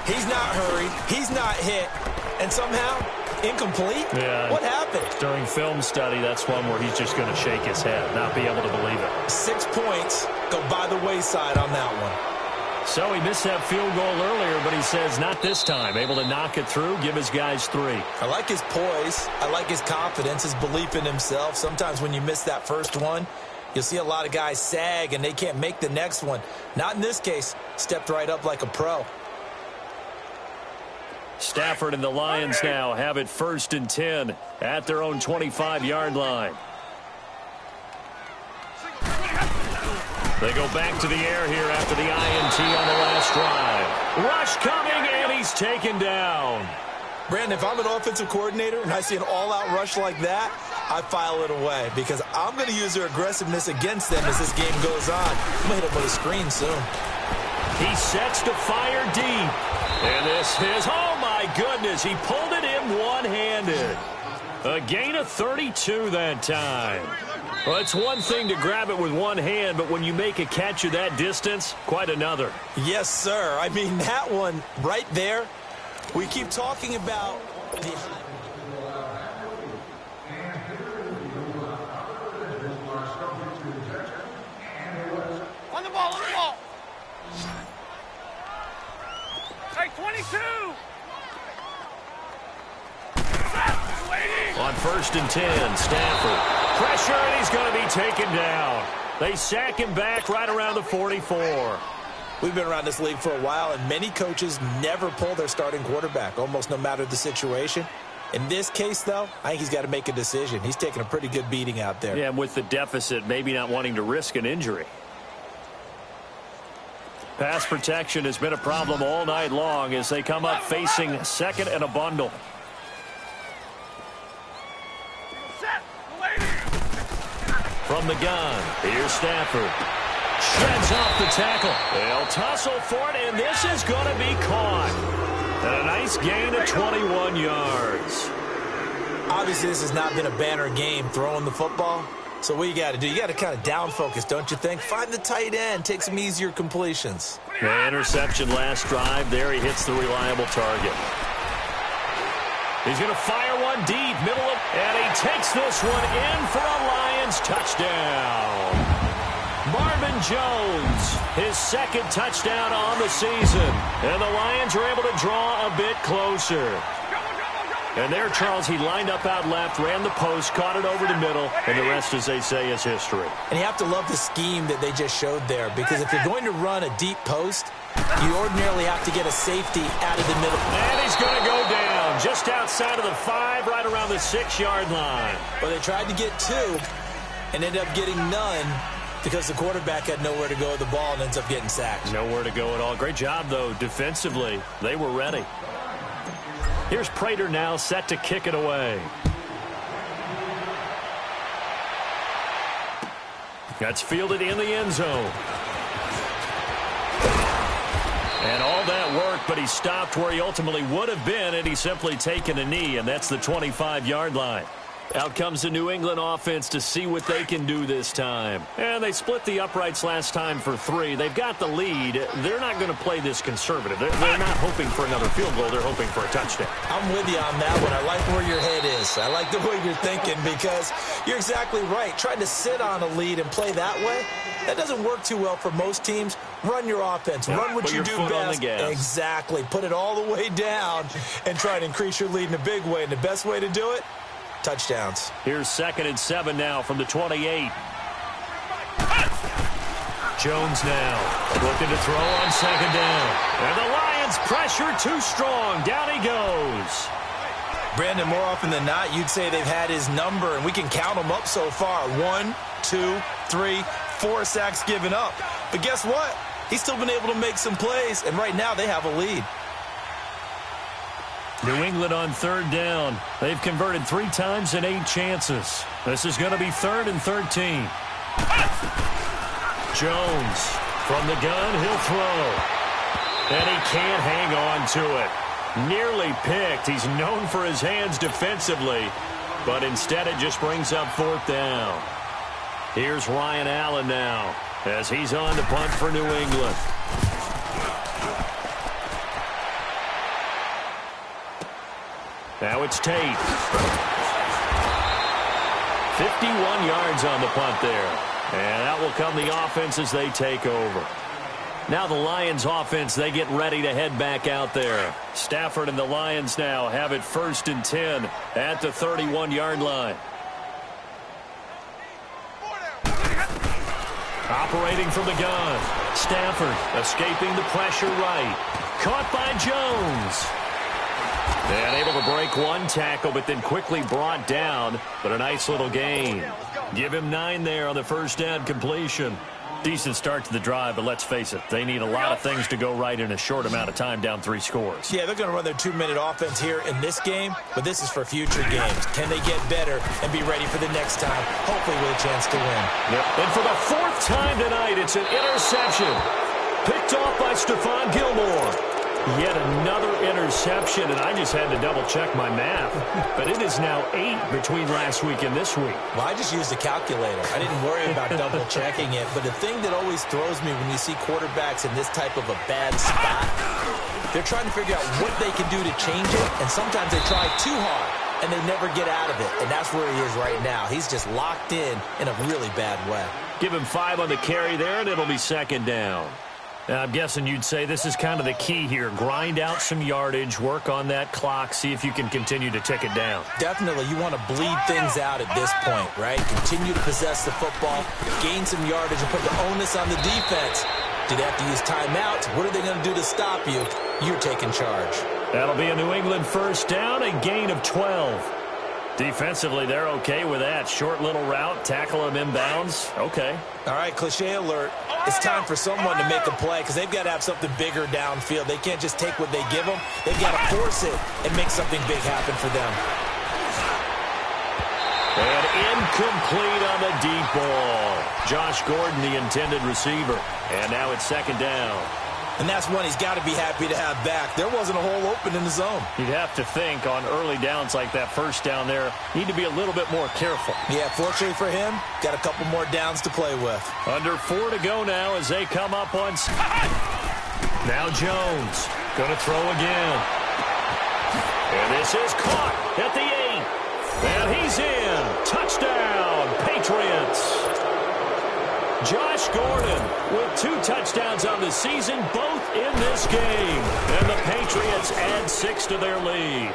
He's not hurried. He's not hit. And somehow, incomplete? Yeah. What happened? During film study, that's one where he's just going to shake his head, not be able to believe it. 6 points go by the wayside on that one. So he missed that field goal earlier, but he says not this time. Able to knock it through, give his guys 3. I like his poise. I like his confidence, his belief in himself. Sometimes when you miss that first one, you'll see a lot of guys sag and they can't make the next one. Not in this case. Stepped right up like a pro. Stafford and the Lions now have it 1st and 10 at their own 25-yard line. They go back to the air here after the INT on the last drive. Rush coming, and he's taken down. Brandon, if I'm an offensive coordinator and I see an all-out rush like that, I file it away because I'm going to use their aggressiveness against them as this game goes on. I'm going to hit them with a screen soon. He sets to fire deep. And this is, oh my goodness, he pulled it in one-handed. A gain of 32 that time. Well, it's one thing to grab it with one hand, but when you make a catch of that distance, quite another. Yes, sir. I mean, that one right there, we keep talking about the... On the ball, on the ball. Hey, 22. On 1st and 10, Stafford. Pressure, and he's going to be taken down. They sack him back right around the 44. We've been around this league for a while, and many coaches never pull their starting quarterback, almost no matter the situation. In this case, though, I think he's got to make a decision. He's taking a pretty good beating out there. Yeah, and with the deficit, maybe not wanting to risk an injury. Pass protection has been a problem all night long as they come up facing second and a bundle. From the gun, here's Stafford. Sheds off the tackle. They'll tussle for it, and this is going to be caught. And a nice gain of 21 yards. Obviously, this has not been a banner game throwing the football. So what you got to do, you got to kind of down focus, don't you think? Find the tight end, take some easier completions. The interception last drive. There he hits the reliable target. He's going to fire one deep, middle of, and he takes this one in for a Lions touchdown. Marvin Jones, his 2nd touchdown on the season. And the Lions are able to draw a bit closer. And there, Charles, he lined up out left, ran the post, caught it over the middle, and the rest, as they say, is history. And you have to love the scheme that they just showed there, because if you're going to run a deep post, you ordinarily have to get a safety out of the middle. And he's going to go down just outside of the 5, right around the 6-yard line. Well, they tried to get 2 and ended up getting none because the quarterback had nowhere to go with the ball and ends up getting sacked. Nowhere to go at all. Great job, though, defensively. They were ready. Here's Prater now set to kick it away. That's fielded in the end zone. And all that work, but he stopped where he ultimately would have been, and he's simply taken a knee, and that's the 25-yard line. Out comes the New England offense to see what they can do this time. And they split the uprights last time for 3. They've got the lead. They're not going to play this conservative. They're not hoping for another field goal. They're hoping for a touchdown. I'm with you on that one. I like where your head is. I like the way you're thinking because you're exactly right. Trying to sit on a lead and play that way, that doesn't work too well for most teams. Run your offense. Run what you do best. Exactly. Put it all the way down and try to increase your lead in a big way. And the best way to do it, touchdowns. Here's 2nd and 7 now from the 28. Jones now looking to throw on 2nd down. And the Lions pressure too strong. Down he goes. Brandon, more often than not, you'd say they've had his number, and we can count them up so far. 1, 2, 3, 4 sacks given up. But guess what? He's still been able to make some plays, and right now they have a lead. New England on 3rd down. They've converted 3 times in 8 chances. This is going to be 3rd and 13. Jones from the gun, he'll throw. And he can't hang on to it. Nearly picked. He's known for his hands defensively, but instead it just brings up 4th down. Here's Ryan Allen now as he's on to punt for New England. Now it's Tate. 51 yards on the punt there. And that will come the offense as they take over. Now the Lions offense, they get ready to head back out there. Stafford and the Lions now have it 1st and 10 at the 31-yard line. Operating from the gun. Stafford escaping the pressure right. Caught by Jones. And able to break 1 tackle, but then quickly brought down. But a nice little gain. Give him 9 there on the first down completion. Decent start to the drive, but let's face it, they need a lot of things to go right in a short amount of time, down 3 scores. Yeah, they're going to run their 2-minute offense here in this game, but this is for future games. Can they get better and be ready for the next time, hopefully with a chance to win? Yep. And for the 4th time tonight, it's an interception. Picked off by Stephon Gilmore. Yet another interception, and I just had to double-check my math. But it is now 8 between last week and this week. Well, I just used a calculator. I didn't worry about double-checking it. But the thing that always throws me when you see quarterbacks in this type of a bad spot, they're trying to figure out what they can do to change it, and sometimes they try too hard, and they never get out of it. And that's where he is right now. He's just locked in a really bad way. Give him 5 on the carry there, and it'll be 2nd down. Now, I'm guessing you'd say this is kind of the key here. Grind out some yardage, work on that clock, see if you can continue to tick it down. Definitely. You want to bleed things out at this point, right? Continue to possess the football, gain some yardage, and put the onus on the defense. Do they have to use timeouts? What are they going to do to stop you? You're taking charge. That'll be a New England first down, a gain of 12. Defensively, they're okay with that. Short little route, tackle him inbounds. Okay. All right, cliche alert. It's time for someone to make a play because they've got to have something bigger downfield. They can't just take what they give them. They've got to force it and make something big happen for them. And incomplete on the deep ball. Josh Gordon, the intended receiver. And now it's 2nd down. And that's one he's got to be happy to have back. There wasn't a hole open in the zone. You'd have to think on early downs like that first down there, need to be a little bit more careful. Yeah, fortunately for him, got a couple more downs to play with. Under 4 to go now as they come up on... Now Jones going to throw again. And this is caught at the 8. And he's in. Touchdown, Patriots. Josh Gordon with 2 touchdowns on the season, both in this game. And the Patriots add 6 to their lead.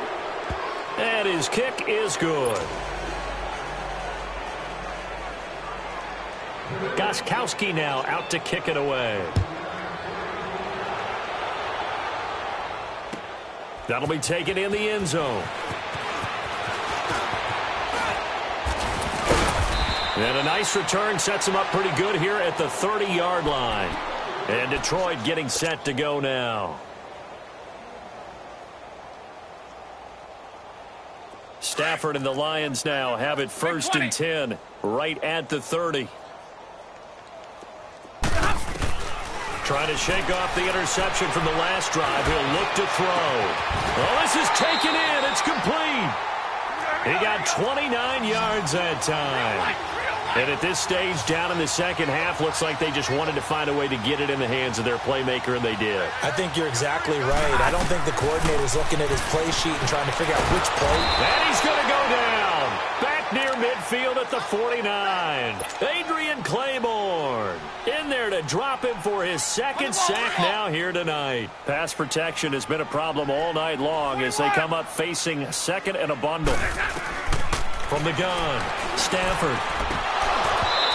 And his kick is good. Gostkowski now out to kick it away. That'll be taken in the end zone. And a nice return sets him up pretty good here at the 30-yard line. And Detroit getting set to go now. Stafford and the Lions now have it 1st and 10 right at the 30. Trying to shake off the interception from the last drive. He'll look to throw. Oh, this is taken in. It's complete. He got 29 yards that time. And at this stage, down in the second half, looks like they just wanted to find a way to get it in the hands of their playmaker, and they did. I think you're exactly right. I don't think the coordinator's looking at his play sheet and trying to figure out which play. And he's going to go down. Back near midfield at the 49. Adrian Claiborne in there to drop him for his 2nd sack now here tonight. Pass protection has been a problem all night long as they come up facing 2nd and a bundle. from the gun. Stafford.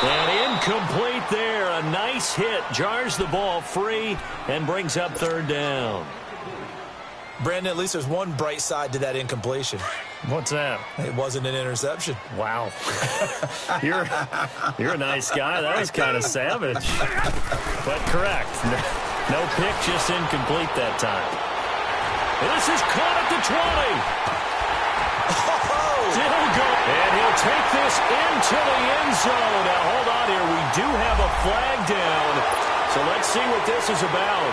And incomplete there. A nice hit. Jars the ball free and brings up third down. Brandon, at least there's one bright side to that incompletion. What's that? It wasn't an interception. Wow. You're a nice guy. That was kind of savage. But correct. No pick, just incomplete that time. This is caught at the 20. Still go. And he'll take this into the end zone. Now, hold on here. We do have a flag down. So let's see what this is about.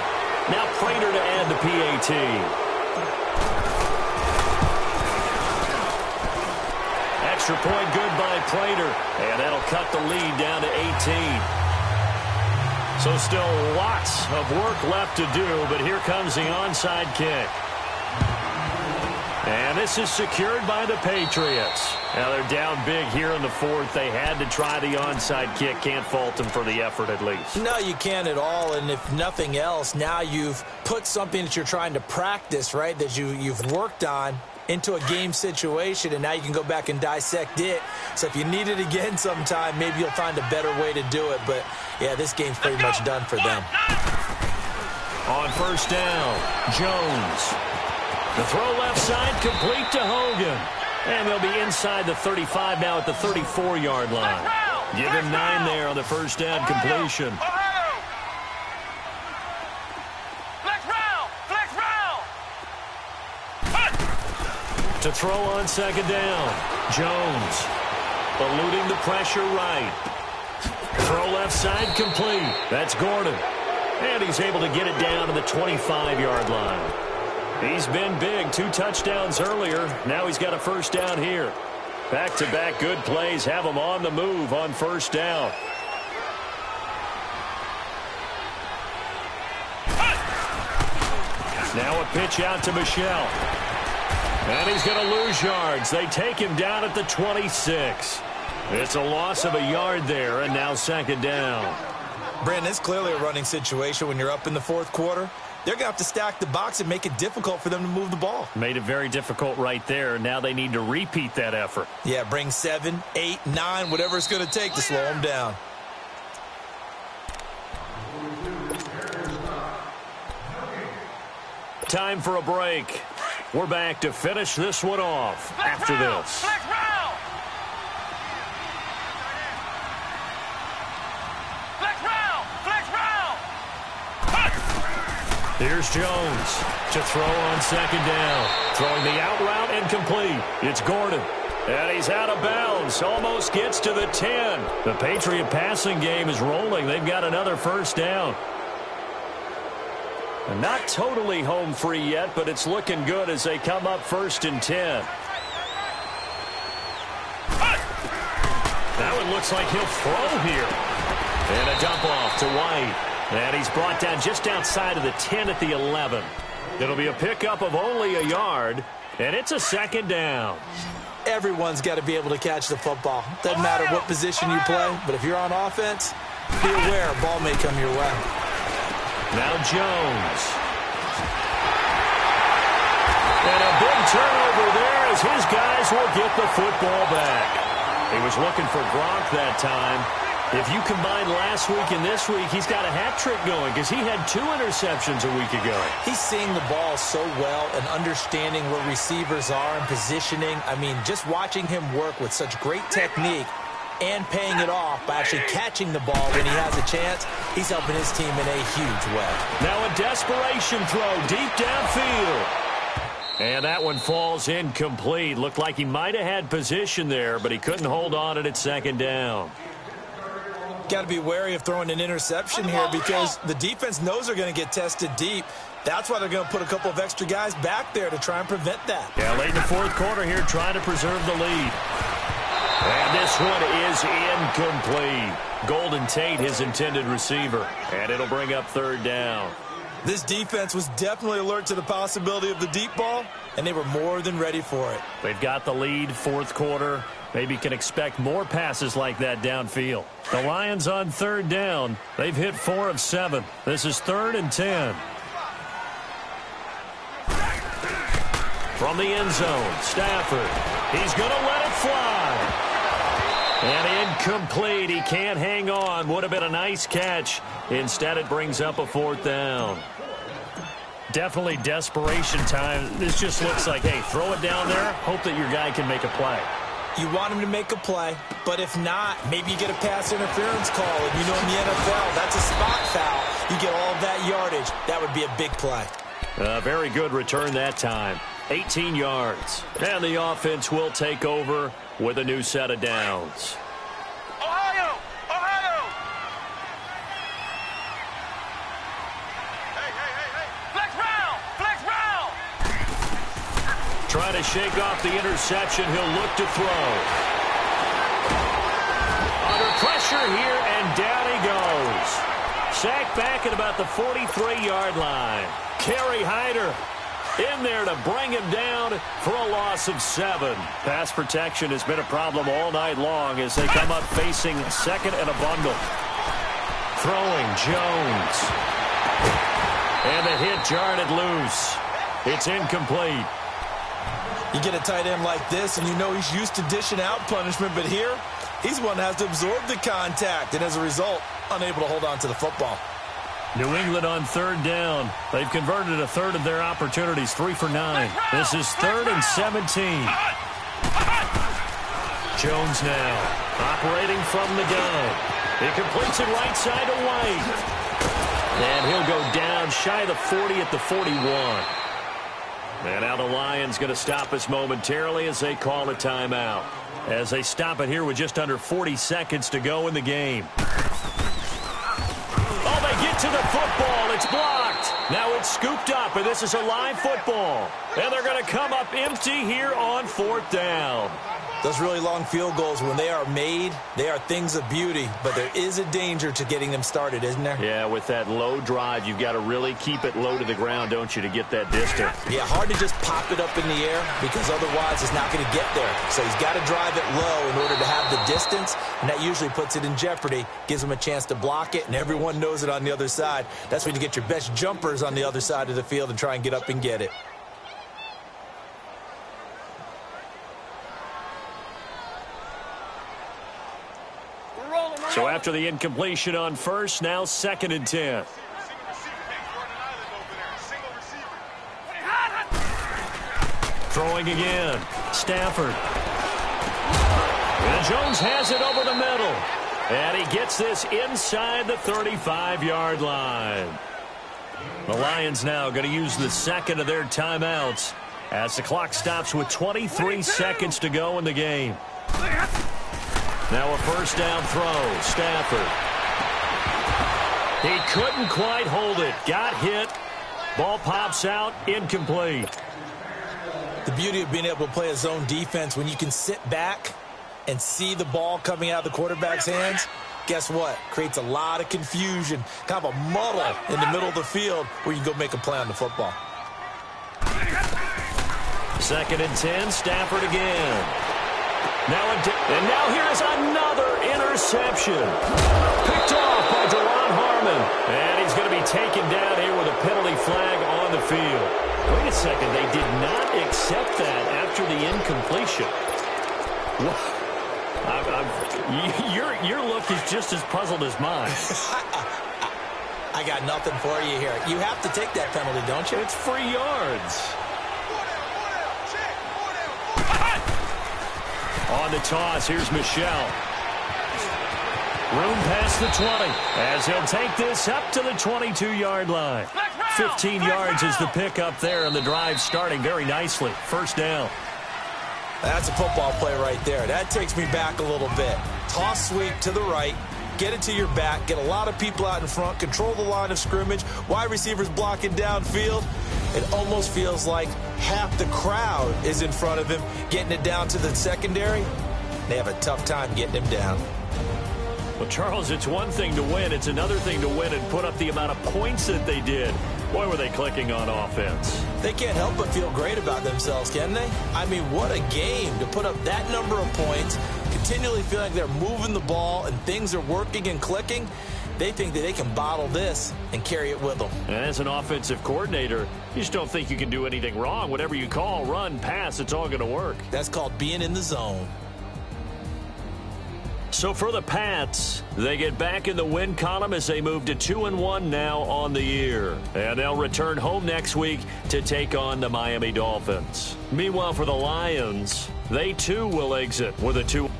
Now Prater to add the PAT. Extra point good by Prater. And that'll cut the lead down to 18. So still lots of work left to do, but here comes the onside kick. And this is secured by the Patriots. Now they're down big here in the fourth. They had to try the onside kick. Can't fault them for the effort at least. No, you can't at all. And if nothing else, now you've put something that you're trying to practice, right, that you've worked on into a game situation, and now you can go back and dissect it. So if you need it again sometime, maybe you'll find a better way to do it. But, yeah, this game's pretty much done for them. On first down, Jones. The throw left side, complete to Hogan. And they'll be inside the 35 now at the 34-yard line. Give him 9 there on the first down completion. To throw on second down, Jones eluding the pressure right. Throw left side complete. That's Gordon. And he's able to get it down to the 25-yard line. He's been big. 2 touchdowns earlier. Now he's got a first down here. Back-to-back good plays have him on the move on first down. Now a pitch out to Michelle. And he's going to lose yards. They take him down at the 26. It's a loss of a yard there, and now second down. Brandon, it's clearly a running situation when you're up in the fourth quarter. They're going to have to stack the box and make it difficult for them to move the ball. Made it very difficult right there. Now they need to repeat that effort. Yeah, bring 7, 8, 9, whatever it's going to take to slow them down. Time for a break. We're back to finish this one off after this. Here's Jones to throw on second down. Throwing the out route incomplete. It's Gordon. And he's out of bounds. Almost gets to the 10. The Patriot passing game is rolling. They've got another first down. And not totally home free yet, but it's looking good as they come up first and 10. That one looks like he'll throw here. And a dump off to White. And he's brought down just outside of the 10 at the 11. It'll be a pickup of only a yard, and it's a second down. Everyone's got to be able to catch the football. Doesn't matter what position you play, but if you're on offense, be aware a ball may come your way. Now Jones. And a big turnover there as his guys will get the football back. He was looking for Gronk that time. If you combine last week and this week, he's got a hat trick going because he had 2 interceptions a week ago. He's seeing the ball so well and understanding where receivers are and positioning. I mean, just watching him work with such great technique and paying it off by actually catching the ball when he has a chance, he's helping his team in a huge way. Now a desperation throw deep downfield. And that one falls incomplete. Looked like he might have had position there, but he couldn't hold on at second down. Got to be wary of throwing an interception here because the defense knows they're going to get tested deep. That's why they're going to put a couple of extra guys back there to try and prevent that. Yeah, late in the fourth quarter here trying to preserve the lead. And this one is incomplete. Golden Tate, his intended receiver. And it'll bring up third down. This defense was definitely alert to the possibility of the deep ball, and they were more than ready for it. They've got the lead, fourth quarter. Maybe can expect more passes like that downfield. The Lions on third down. They've hit 4 of 7. This is 3rd and 10. From the end zone, Stafford. He's going to let it fly. And incomplete. He can't hang on. Would have been a nice catch. Instead, it brings up a 4th down. Definitely desperation time. This just looks like, hey, throw it down there. Hope that your guy can make a play. You want him to make a play, but if not, maybe you get a pass interference call. And you know in the NFL, that's a spot foul. You get all of that yardage. That would be a big play. Very good return that time. 18 yards. And the offense will take over with a new set of downs. Ohio! Ohio! Hey! Flex round! Flex round! Trying to shake off the interception. He'll look to throw. Under pressure here, and down he goes. Sacked back at about the 43-yard line. Kerry Hyder in there to bring him down for a loss of 7. Pass protection has been a problem all night long as they come up facing second and a bundle. Throwing Jones. And the hit jarred it loose. It's incomplete. You get a tight end like this, and you know he's used to dishing out punishment, but here, he's one that has to absorb the contact, and as a result, unable to hold on to the football. New England on 3rd down. They've converted a third of their opportunities, 3 for 9. This is 3rd and 17. Jones now operating from the gun. He completes it right side to White. And he'll go down shy of the 40 at the 41. And now the Lions going to stop us momentarily as they call a timeout. As they stop it here with just under 40 seconds to go in the game. Oh, they get to the football. It's blocked. Now it's scooped up, and this is a live football. And they're going to come up empty here on 4th down. Those really long field goals, when they are made, they are things of beauty, but there is a danger to getting them started, isn't there? Yeah, with that low drive, you've got to really keep it low to the ground, don't you, to get that distance. Yeah, hard to just pop it up in the air because otherwise it's not going to get there. So he's got to drive it low in order to have the distance, and that usually puts it in jeopardy, gives him a chance to block it, and everyone knows it on the other side. That's when you get your best jumpers on the other side of the field and try and get up and get it. So after the incompletion on 1st, now 2nd and 10. Throwing again. Stafford. And Jones has it over the middle. And he gets this inside the 35-yard line. The Lions now going to use the 2nd of their timeouts as the clock stops with 23 seconds to go in the game. Now a 1st down throw. Stafford. He couldn't quite hold it. Got hit. Ball pops out. Incomplete. The beauty of being able to play a zone defense when you can sit back and see the ball coming out of the quarterback's hands, guess what? Creates a lot of confusion, kind of a muddle in the middle of the field where you can go make a play on the football. 2nd and 10. Stafford again. And now here is another interception. Picked off by Deron Harmon. And he's going to be taken down here with a penalty flag on the field. Wait a second. They did not accept that after the incompletion. Your look is just as puzzled as mine. I got nothing for you here. You have to take that penalty, don't you? It's free yards. On the toss, here's Michel. Room past the 20 as he'll take this up to the 22-yard line. 15 yards is the pickup there, and the drive starting very nicely. 1st down. That's a football play right there. That takes me back a little bit. Toss sweep to the right. Get it to your back. Get a lot of people out in front. Control the line of scrimmage. Wide receivers blocking downfield. It almost feels like half the crowd is in front of him, getting it down to the secondary. They have a tough time getting him down. Well, Charles, it's one thing to win. It's another thing to win and put up the amount of points that they did. Boy, were they clicking on offense. They can't help but feel great about themselves, can they? I mean, what a game to put up that number of points, continually feeling like they're moving the ball and things are working and clicking. They think that they can bottle this and carry it with them. And as an offensive coordinator, you just don't think you can do anything wrong. Whatever you call, run, pass, it's all going to work. That's called being in the zone. So for the Pats, they get back in the win column as they move to 2-1 now on the year. And they'll return home next week to take on the Miami Dolphins. Meanwhile, for the Lions, they too will exit with a 2.